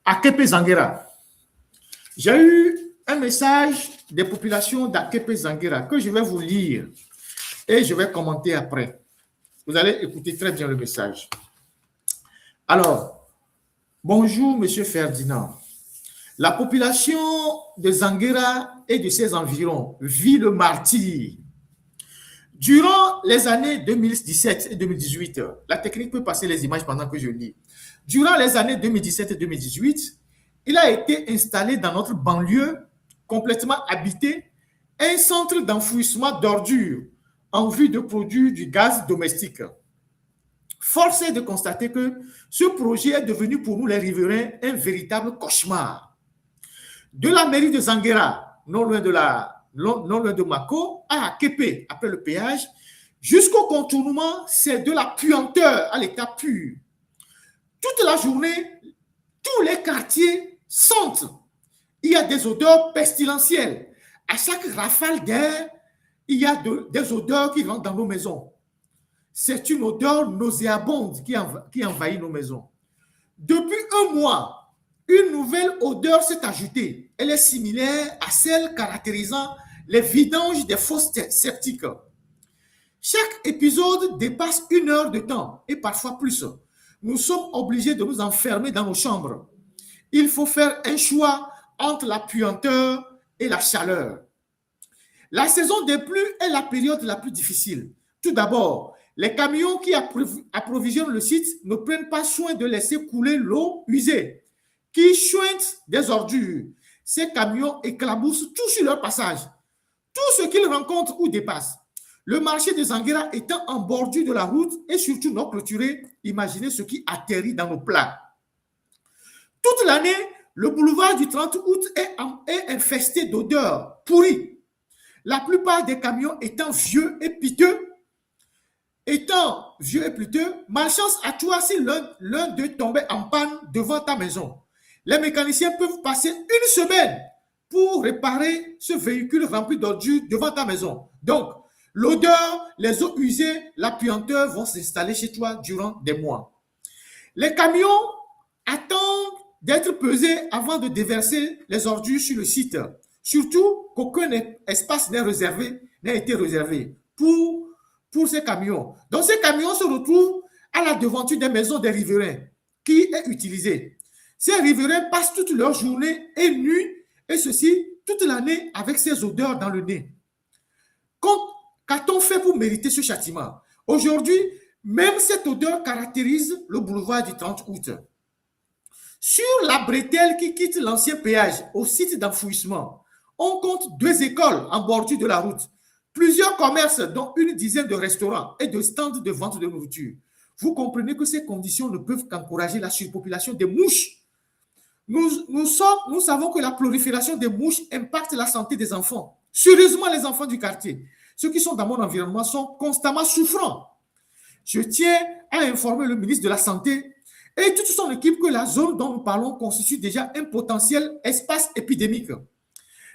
Akepe Zanguera. J'ai eu un message des populations d'Akepe Zanguera que je vais vous lire et je vais commenter après. Vous allez écouter très bien le message. Alors, bonjour, Monsieur Ferdinand. La population de Zanguera et de ses environs vit le martyre. Durant les années 2017 et 2018, la technique peut passer les images pendant que je lis. Durant les années 2017 et 2018, il a été installé dans notre banlieue, complètement habité, un centre d'enfouissement d'ordures en vue de produire du gaz domestique. Force est de constater que ce projet est devenu pour nous les riverains un véritable cauchemar. De la mairie de Zanguera, non loin de Mako, à Akepe, après le péage, jusqu'au contournement, c'est de la puanteur à l'état pur. Toute la journée, tous les quartiers sentent. Il y a des odeurs pestilentielles. À chaque rafale d'air, il y a des odeurs qui rentrent dans nos maisons. C'est une odeur nauséabonde qui envahit nos maisons. Depuis un mois, une nouvelle odeur s'est ajoutée. Elle est similaire à celle caractérisant les vidanges des fosses septiques. Chaque épisode dépasse 1 heure de temps et parfois plus. Nous sommes obligés de nous enfermer dans nos chambres. Il faut faire un choix entre la puanteur et la chaleur. La saison des pluies est la période la plus difficile. Tout d'abord, les camions qui approvisionnent le site ne prennent pas soin de laisser couler l'eau usée, qui chointent des ordures. Ces camions éclaboussent tout sur leur passage, tout ce qu'ils rencontrent ou dépassent. Le marché de Zanguera étant en bordure de la route et surtout non clôturé, imaginez ce qui atterrit dans nos plats. Toute l'année, le boulevard du 30 août est infesté d'odeurs pourries. La plupart des camions étant vieux et piteux, malchance à toi si l'un d'eux tombait en panne devant ta maison. Les mécaniciens peuvent passer 1 semaine pour réparer ce véhicule rempli d'ordures devant ta maison. Donc, l'odeur, les eaux usées, la puanteur vont s'installer chez toi durant des mois. Les camions attendent d'être pesés avant de déverser les ordures sur le site. Surtout qu'aucun espace n'a été réservé pour ces camions. Donc, ces camions se retrouvent à la devanture des maisons des riverains qui est utilisée. Ces riverains passent toute leur journée et nuit, et ceci toute l'année avec ces odeurs dans le nez. Qu'a-t-on fait pour mériter ce châtiment? Aujourd'hui, même cette odeur caractérise le boulevard du 30 août. Sur la bretelle qui quitte l'ancien péage au site d'enfouissement, on compte 2 écoles en bordure de la route, plusieurs commerces, dont une dizaine de restaurants et de stands de vente de nourriture. Vous comprenez que ces conditions ne peuvent qu'encourager la surpopulation des mouches. Nous savons que la prolifération des mouches impacte la santé des enfants, sérieusement les enfants du quartier. Ceux qui sont dans mon environnement sont constamment souffrants. Je tiens à informer le ministre de la Santé et toute son équipe que la zone dont nous parlons constitue déjà un potentiel espace épidémique.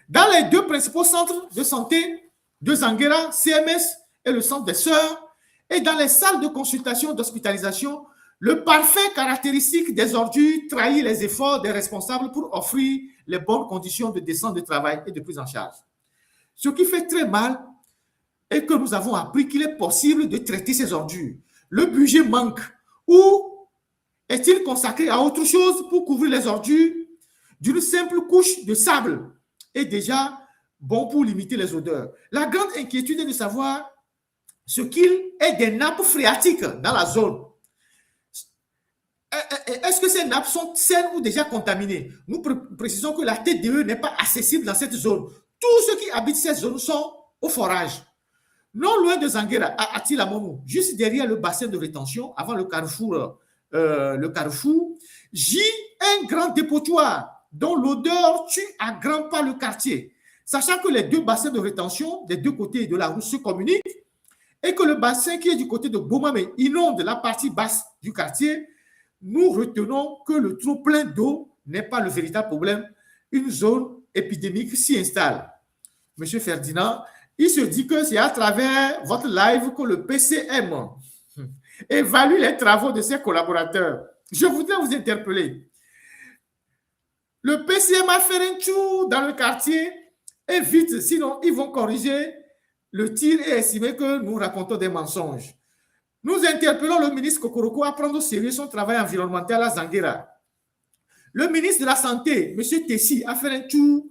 Dans les 2 principaux centres de santé de Zanguera, CMS et le centre des Sœurs, et dans les salles de consultation d'hospitalisation, le parfait caractéristique des ordures trahit les efforts des responsables pour offrir les bonnes conditions de descente de travail et de prise en charge. Ce qui fait très mal est que nous avons appris qu'il est possible de traiter ces ordures. Le budget manque. Ou est-il consacré à autre chose pour couvrir les ordures d'une simple couche de sable est déjà bon pour limiter les odeurs. La grande inquiétude est de savoir ce qu'il est des nappes phréatiques dans la zone. Est-ce que ces nappes sont saines ou déjà contaminées? Nous précisons que la TDE n'est pas accessible dans cette zone. Tous ceux qui habitent cette zone sont au forage. Non loin de Zanguera, à Atilamonou, juste derrière le bassin de rétention, avant le carrefour, gît un grand dépotoir dont l'odeur tue à grands pas le quartier. Sachant que les 2 bassins de rétention des 2 côtés de la route se communiquent et que le bassin qui est du côté de Bomamé inonde la partie basse du quartier, nous retenons que le trop-plein d'eau n'est pas le véritable problème. Une zone épidémique s'y installe. Monsieur Ferdinand, il se dit que c'est à travers votre live que le PCM évalue les travaux de ses collaborateurs. Je voudrais vous interpeller. Le PCM a fait un tour dans le quartier et vite, sinon ils vont corriger le tir et estimer que nous racontons des mensonges. Nous interpellons le ministre Kokoroko à prendre au sérieux son travail environnemental à Zanguera. Le ministre de la Santé, M. Tessi, a fait un tour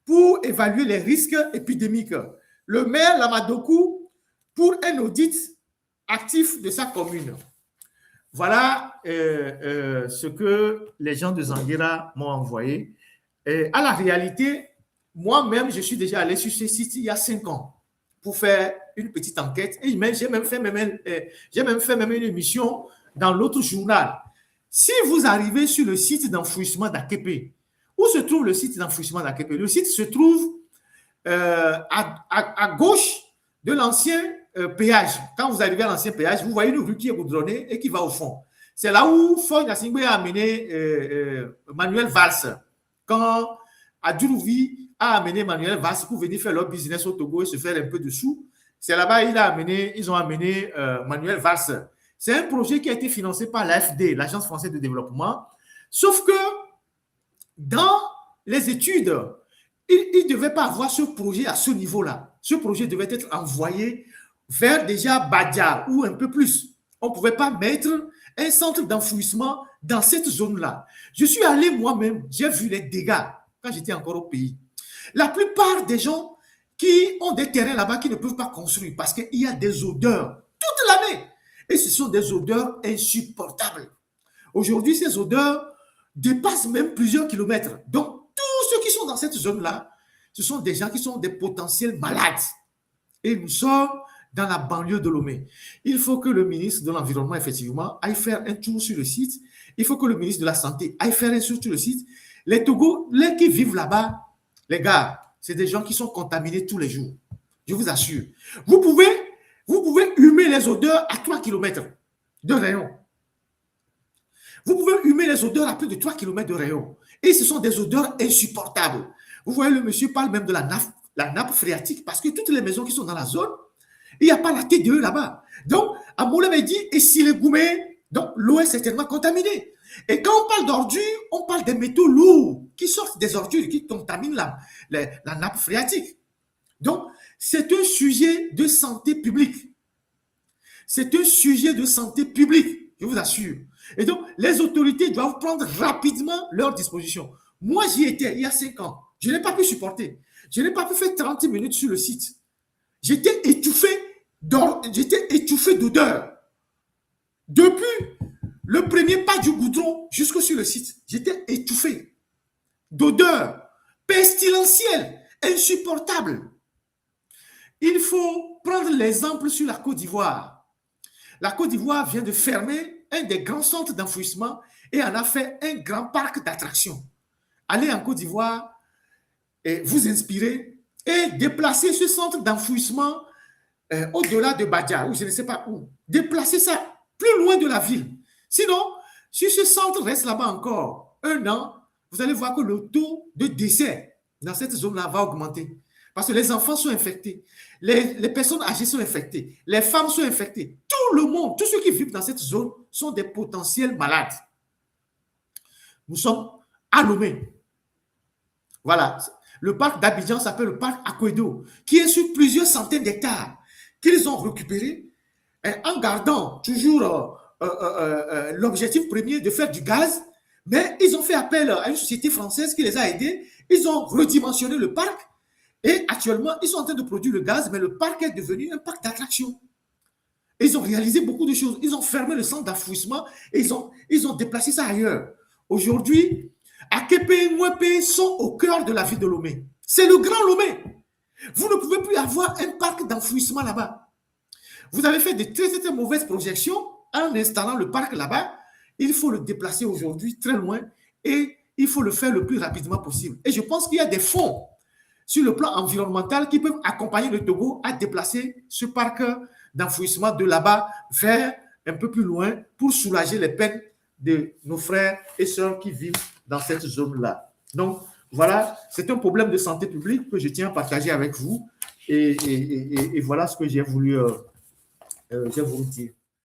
pour évaluer les risques épidémiques. Le maire Lamadokou pour un audit actif de sa commune. Voilà ce que les gens de Zanguera m'ont envoyé. À la réalité, moi-même, je suis déjà allé sur ce site il y a 5 ans pour faire une petite enquête. Et j'ai même fait une émission dans l'autre journal. Si vous arrivez sur le site d'enfouissement d'Akepe, où se trouve le site d'enfouissement d'Akepe? Le site se trouve à gauche de l'ancien péage. Quand vous arrivez à l'ancien péage, vous voyez une rue qui est goudronnée et qui va au fond. C'est là où Foy Nassingbe a amené Manuel Valls. Quand Adjurouvi a amené Manuel Valls pour venir faire leur business au Togo et se faire un peu de sous, c'est là-bas ils ont amené Manuel Valls. C'est un projet qui a été financé par l'AFD, l'Agence française de développement. Sauf que dans les études, il ne devait pas avoir ce projet à ce niveau-là. Ce projet devait être envoyé vers déjà Badia ou un peu plus. On ne pouvait pas mettre un centre d'enfouissement dans cette zone-là. Je suis allé moi-même, j'ai vu les dégâts quand j'étais encore au pays. La plupart des gens qui ont des terrains là-bas qui ne peuvent pas construire parce qu'il y a des odeurs toute l'année. Et ce sont des odeurs insupportables. Aujourd'hui, ces odeurs dépassent même plusieurs kilomètres. Donc, tous ceux qui sont dans cette zone-là, ce sont des gens qui sont des potentiels malades. Et nous sommes dans la banlieue de Lomé. Il faut que le ministre de l'Environnement, effectivement, aille faire un tour sur le site. Il faut que le ministre de la Santé aille faire un tour sur le site. Les Togolais qui vivent là-bas, les gars, c'est des gens qui sont contaminés tous les jours. Je vous assure. Vous pouvez humer les odeurs à 3 km de rayon. Vous pouvez humer les odeurs à plus de 3 km de rayon. Et ce sont des odeurs insupportables. Vous voyez, le monsieur parle même de la nappe phréatique, parce que toutes les maisons qui sont dans la zone, il n'y a pas la TDE là-bas. Donc, Amoulé m'a dit, et si les gourmets, donc l'eau est certainement contaminée. Et quand on parle d'ordures, on parle des métaux lourds qui sortent des ordures, qui contaminent la nappe phréatique. Donc, c'est un sujet de santé publique. C'est un sujet de santé publique, je vous assure. Et donc, les autorités doivent prendre rapidement leurs dispositions. Moi, j'y étais il y a 5 ans. Je n'ai pas pu supporter. Je n'ai pas pu faire 30 minutes sur le site. J'étais étouffé d'odeur. Depuis le premier pas du goudron jusqu'au sur le site, j'étais étouffé d'odeur pestilentielle, insupportable. Il faut prendre l'exemple sur la Côte d'Ivoire. La Côte d'Ivoire vient de fermer un des grands centres d'enfouissement et en a fait un grand parc d'attractions. Allez en Côte d'Ivoire et vous inspirer et déplacer ce centre d'enfouissement au-delà de Badia, ou je ne sais pas où. Déplacer ça plus loin de la ville. Sinon, si ce centre reste là-bas encore 1 an, vous allez voir que le taux de décès dans cette zone-là va augmenter. Parce que les enfants sont infectés, les personnes âgées sont infectées, les femmes sont infectées. Tout le monde, tous ceux qui vivent dans cette zone sont des potentiels malades. Nous sommes à Lomé. Voilà. Le parc d'Abidjan s'appelle le parc Aquedo, qui est sur plusieurs centaines d'hectares qu'ils ont récupérés en gardant toujours l'objectif premier de faire du gaz. Mais ils ont fait appel à une société française qui les a aidés. Ils ont redimensionné le parc. Et actuellement, ils sont en train de produire le gaz, mais le parc est devenu un parc d'attraction. Ils ont réalisé beaucoup de choses. Ils ont fermé le centre d'enfouissement et ils ont déplacé ça ailleurs. Aujourd'hui, Akepe et Mwepe sont au cœur de la ville de Lomé. C'est le grand Lomé. Vous ne pouvez plus avoir un parc d'enfouissement là-bas. Vous avez fait de très, très mauvaises projections en installant le parc là-bas. Il faut le déplacer aujourd'hui très loin et il faut le faire le plus rapidement possible. Et je pense qu'il y a des fonds sur le plan environnemental qui peuvent accompagner le Togo à déplacer ce parc d'enfouissement de là-bas vers un peu plus loin pour soulager les peines de nos frères et sœurs qui vivent dans cette zone-là. Donc, voilà, c'est un problème de santé publique que je tiens à partager avec vous et voilà ce que j'ai voulu dire.